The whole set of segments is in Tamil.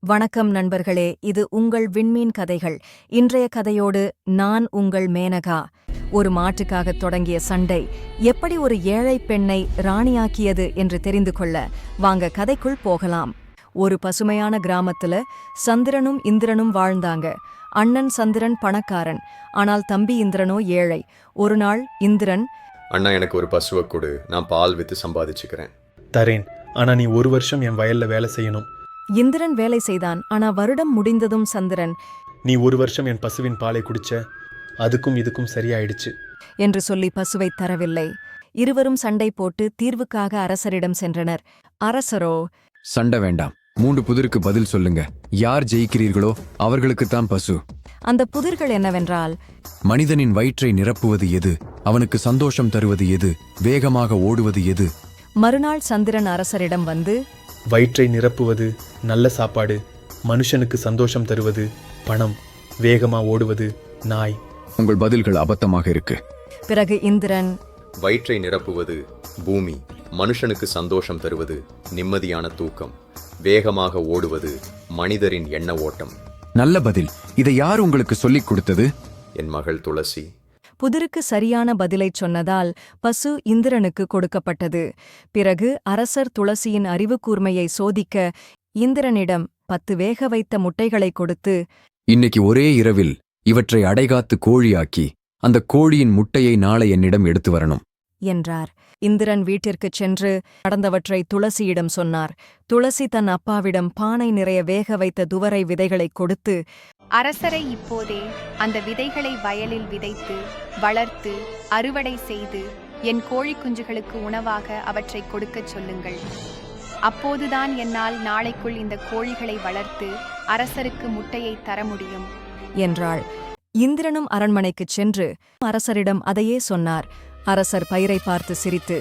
வணக்கம் நண்பர்களே, இது உங்கள் விண்மீன் கதைகள். இன்றைய கதையோடு நான் உங்கள் மேனகா. ஒரு மாட்டுக்காக தொடங்கிய சண்டை எப்படி ஒரு ஏழை பெண்ணை ராணியாக்கியது என்று தெரிந்து கொள்ள வாங்க கதைக்குள் போகலாம். ஒரு பசுமையான கிராமத்துல சந்திரனும் இந்திரனும் வாழ்ந்தாங்க. அண்ணன் சந்திரன் பணக்காரன், ஆனால் தம்பி இந்திரனோ ஏழை. ஒரு நாள் இந்திரன், அண்ணா, எனக்கு ஒரு பசுவை கொடு, நான் பால் வித்து சம்பாதிச்சுக்கிறேன். தரேன், ஆனா நீ ஒரு வருஷம் என் வயல்ல வேலை செய்யணும். இந்திரன் வேலை செய்தான். ஆனா வருடம் முடிந்ததும் சந்திரன், நீ ஒரு வருஷம் என் பசுவின் பாலை குடிச்ச, அதுக்கும் இதுக்கும் சரியாயிடுச்சு என்று சொல்லி பசுவை தரவில்லை. இருவரும் சண்டை போட்டு தீர்வுக்காக அரசரிடம் சென்றனர். அரசரோ, சண்டை வேண்டாம், 3 புதிருக்கு பதில் சொல்லுங்க. யார் ஜெயிக்கிறீர்களோ அவர்களுக்குத்தான் பசு. அந்த புதிர்கள் என்னவென்றால், மனிதனின் வயிற்றை நிரப்புவது எது, அவனுக்கு சந்தோஷம் தருவது எது, வேகமாக ஓடுவது எது. மறுநாள் சந்திரன் அரசரிடம் வந்து, வயிற்றை நிரப்புவது நல்ல சாப்பாடு, மனுஷனுக்கு சந்தோஷம் தருவது பணம், வேகமா ஓடுவது நாய். உங்கள் பதில்கள் அபத்தமாக இருக்கு. பிறகு இந்திரன், வயிற்றை நிரப்புவது பூமி, மனுஷனுக்கு சந்தோஷம் தருவது நிம்மதியான தூக்கம், வேகமாக ஓடுவது மனிதரின் எண்ண ஓட்டம். நல்ல பதில். இதை யார் உங்களுக்கு சொல்லிக் கொடுத்தது? என் மகள் துளசி. புதிருக்கு சரியான பதிலைச் சொன்னதால் பசு இந்திரனுக்கு கொடுக்கப்பட்டது. பிறகு அரசர் துளசியின் அறிவு கூர்மையை சோதிக்க இந்திரனிடம் 10 வேக வைத்த முட்டைகளை கொடுத்து, இன்னைக்கு ஒரே இரவில் இவற்றை அடைகாத்து கோழியாக்கி அந்த கோழியின் முட்டையை நாளை என்னிடம் எடுத்து வரணும் என்றார். இந்திரன் வீட்டிற்குச் சென்று நடந்தவற்றை துளசியிடம் சொன்னார். துளசி தன் அப்பாவிடம் பானை நிறைய வேக வைத்த துவரை விதைகளைக் கொடுத்து, அரசரை இப்போதே அந்த விதைகளை வயலில் விதைத்து வளர்த்து அறுவடை செய்து என் கோழி குஞ்சுகளுக்கு உணவாக அவற்றை கொடுக்கச் சொல்லுங்கள். அப்போதுதான் என்னால் நாளைக்குள் இந்த கோழிகளை வளர்த்து அரசருக்கு முட்டையை தர முடியும் என்றாள். இந்திரனும் அரண்மனைக்குச் சென்று அரசரிடம் அதையே சொன்னார். அரசர் பயிரை பார்த்து சிரித்து,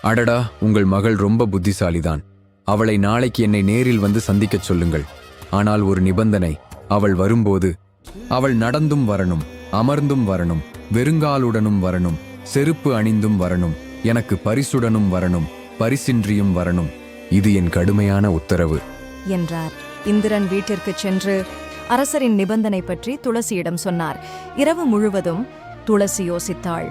அடடா, உங்கள் மகள் ரொம்ப புத்திசாலிதான். அவளை நாளைக்கு என்னை நேரில் வந்து சந்திக்கச் சொல்லுங்கள். ஆனால் ஒரு நிபந்தனை, அவள் வரும்போது அவள் நடந்தும் வரணும், அமர்ந்தும் வரணும், வெறுங்காலுடனும் வரணும், செருப்பு அணிந்தும் வரணும், எனக்கு பரிசுடனும் வரணும், பரிசின்றியும் வரணும். இது என் கடுமையான உத்தரவு என்றார். இந்திரன் வீட்டிற்குச் சென்று அரசரின் நிபந்தனை பற்றி துளசியிடம் சொன்னார். இரவு முழுவதும் துளசி யோசித்தாள்.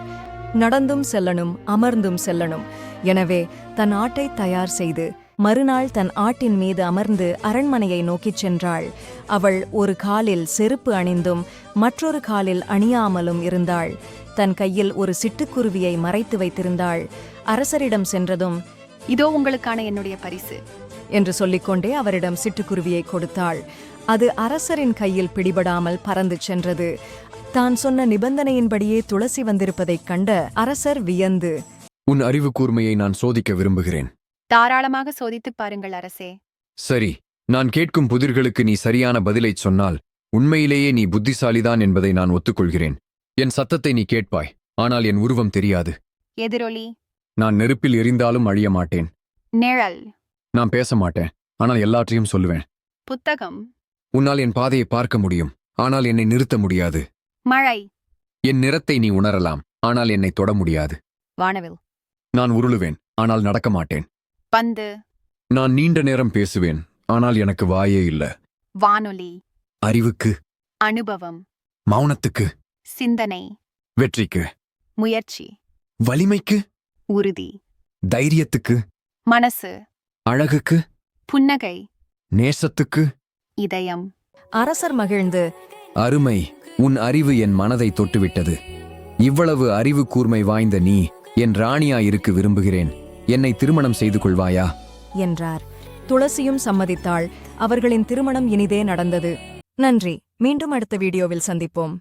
நடந்தும் செல்லணும், அமர்ந்தும் செல்லணும். எனவே தன் ஆட்டை தயார் செய்து மறுநாள் தன் ஆட்டின் மீது அமர்ந்து அரண்மனையை நோக்கிச் சென்றாள். அவள் ஒரு காலில் செருப்பு அணிந்தும் மற்றொரு காலில் அணியாமலும் இருந்தாள். தன் கையில் ஒரு சிட்டுக்குருவியை மறைத்து வைத்திருந்தாள். அரசரிடம் சென்றதும், இதோ உங்களுக்கான என்னுடைய பரிசு என்று சொல்லிக்கொண்டே அவரிடம் சிட்டுக்குருவியை கொடுத்தாள். அது அரசரின் கையில் பிடிபடாமல் பறந்து சென்றது. தான் சொன்ன நிபந்தனையின்படியே துளசி வந்திருப்பதைக் கண்ட அரசர் வியந்து, உன் அறிவு கூர்மையை நான் சோதிக்க விரும்புகிறேன். தாராளமாக சோதித்துப் பாருங்கள் அரசே. சரி, நான் கேட்கும் புதிர்களுக்கு நீ சரியான பதிலைச் சொன்னால் உண்மையிலேயே நீ புத்திசாலிதான் என்பதை நான் ஒத்துக்கொள்கிறேன். என் சத்தத்தை நீ கேட்பாய், ஆனால் என் உருவம் தெரியாது. எதிரொலி. நான் நெருப்பில் எரிந்தாலும் அழிய மாட்டேன். நிழல். நான் பேச மாட்டேன், ஆனால் எல்லாற்றையும் சொல்லுவேன். புத்தகம். உன்னால் என் பாதையை பார்க்க முடியும், ஆனால் என்னை நிறுத்த முடியாது. மழை. என் நிறத்தை நீ உணரலாம், ஆனால் என்னை தொட முடியாது. வானவில். நான் உருளுவேன், ஆனால் நடக்க மாட்டேன். பந்து. நான் நீண்ட நேரம் பேசுவேன், ஆனால் எனக்கு வாயே இல்ல. வானொலி. அறிவுக்கு. அனுபவம். மௌனத்துக்கு. சிந்தனை. வெற்றிக்கு. முயற்சி. வலிமைக்கு. உறுதி. தைரியத்துக்கு. மனசு. அழகுக்கு. புன்னகை. நேசத்துக்கு. இதயம். அரசர் மகிழ்ந்து, அருமை, உன் அறிவு என் மனதை தொட்டுவிட்டது. இவ்வளவு அறிவு கூர்மை வாய்ந்த நீ என் ராணியாயிருக்க விரும்புகிறேன். என்னை திருமணம் செய்து கொள்வாயா என்றார். துளசியும் சம்மதித்தாள். அவர்களின் திருமணம் இனிதே நடந்தது. நன்றி. மீண்டும் அடுத்த வீடியோவில் சந்திப்போம்.